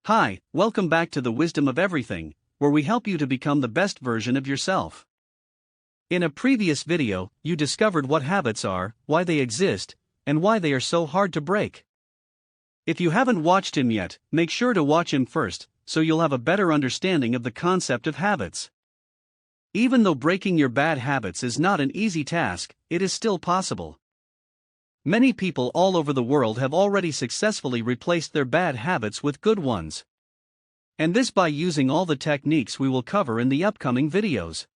Hi, welcome back to the Wisdom of Everything, where we help you to become the best version of yourself. In a previous video, you discovered what habits are, why they exist, and why they are so hard to break. If you haven't watched him yet, make sure to watch him first, so you'll have a better understanding of the concept of habits. Even though breaking your bad habits is not an easy task, it is still possible. Many people all over the world have already successfully replaced their bad habits with good ones. And this by using all the techniques we will cover in the upcoming videos.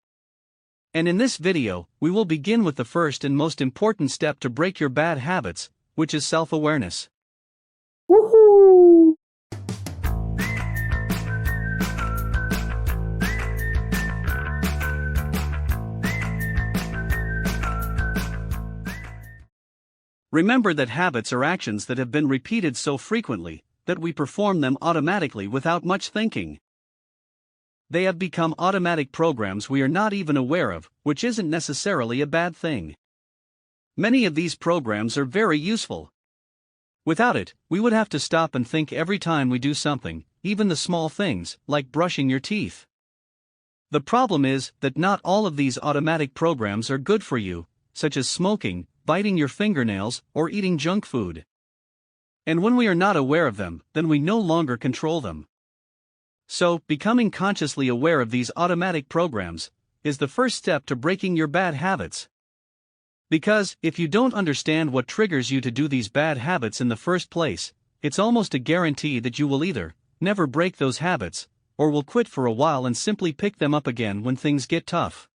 And in this video, we will begin with the first and most important step to break your bad habits, which is self-awareness. Woohoo! Remember that habits are actions that have been repeated so frequently that we perform them automatically without much thinking. They have become automatic programs we are not even aware of, which isn't necessarily a bad thing. Many of these programs are very useful. Without it, we would have to stop and think every time we do something, even the small things, like brushing your teeth. The problem is that not all of these automatic programs are good for you, such as smoking, biting your fingernails, or eating junk food. And when we are not aware of them, then we no longer control them. So, becoming consciously aware of these automatic programs is the first step to breaking your bad habits. Because, if you don't understand what triggers you to do these bad habits in the first place, it's almost a guarantee that you will either never break those habits, or will quit for a while and simply pick them up again when things get tough.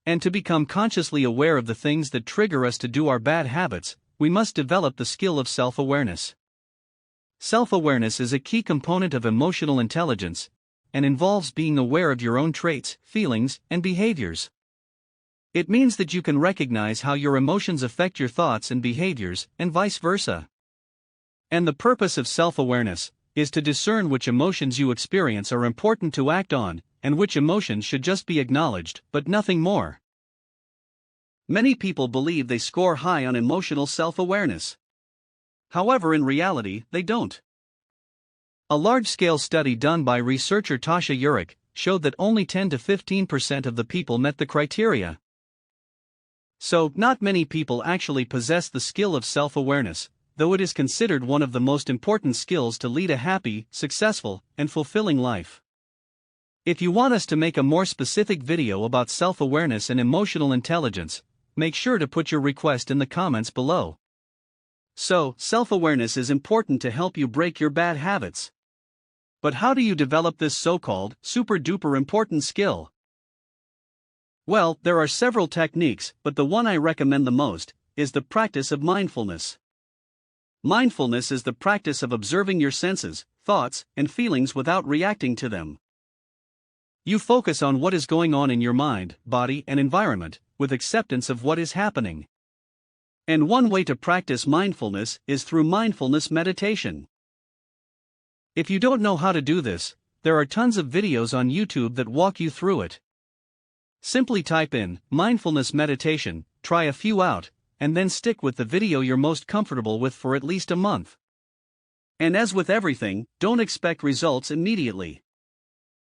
And to become consciously aware of the things that trigger us to do our bad habits, we must develop the skill of self-awareness. Self-awareness is a key component of emotional intelligence, and involves being aware of your own traits, feelings, and behaviors. It means that you can recognize how your emotions affect your thoughts and behaviors, and vice versa. And the purpose of self-awareness is to discern which emotions you experience are important to act on, and which emotions should just be acknowledged, but nothing more. Many people believe they score high on emotional self-awareness. However, in reality, they don't. A large-scale study done by researcher Tasha Eurich showed that only 10 to 15% of the people met the criteria. So, not many people actually possess the skill of self-awareness, though it is considered one of the most important skills to lead a happy, successful, and fulfilling life. If you want us to make a more specific video about self-awareness and emotional intelligence, make sure to put your request in the comments below. So, self-awareness is important to help you break your bad habits. But how do you develop this so-called, super-duper important skill? Well, there are several techniques, but the one I recommend the most is the practice of mindfulness. Mindfulness is the practice of observing your senses, thoughts, and feelings without reacting to them. You focus on what is going on in your mind, body, and environment, with acceptance of what is happening. And one way to practice mindfulness is through mindfulness meditation. If you don't know how to do this, there are tons of videos on YouTube that walk you through it. Simply type in mindfulness meditation, try a few out, and then stick with the video you're most comfortable with for at least a month. And as with everything, don't expect results immediately.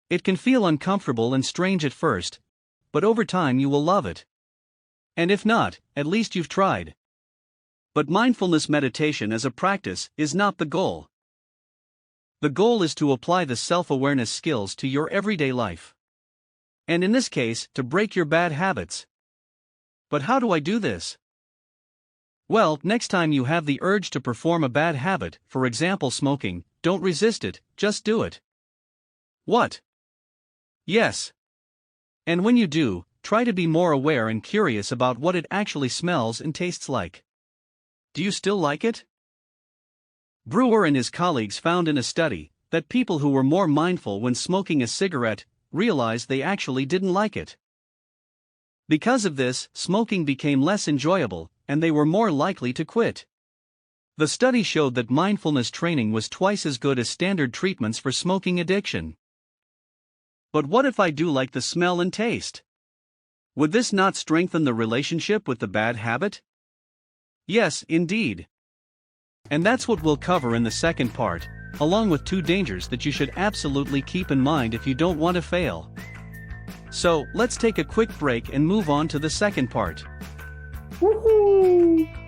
It can feel uncomfortable and strange at first, but over time you will love it. And if not, at least you've tried. But mindfulness meditation as a practice is not the goal. The goal is to apply the self-awareness skills to your everyday life. And in this case, to break your bad habits. But how do I do this? Well, next time you have the urge to perform a bad habit, for example smoking, don't resist it, just do it. What? Yes. And when you do, try to be more aware and curious about what it actually smells and tastes like. Do you still like it? Brewer and his colleagues found in a study that people who were more mindful when smoking a cigarette realized they actually didn't like it. Because of this, smoking became less enjoyable, and they were more likely to quit. The study showed that mindfulness training was twice as good as standard treatments for smoking addiction. But what if I do like the smell and taste? Would this not strengthen the relationship with the bad habit? Yes, indeed. And that's what we'll cover in the second part, along with 2 dangers that you should absolutely keep in mind if you don't want to fail. So, let's take a quick break and move on to the second part. Woohoo!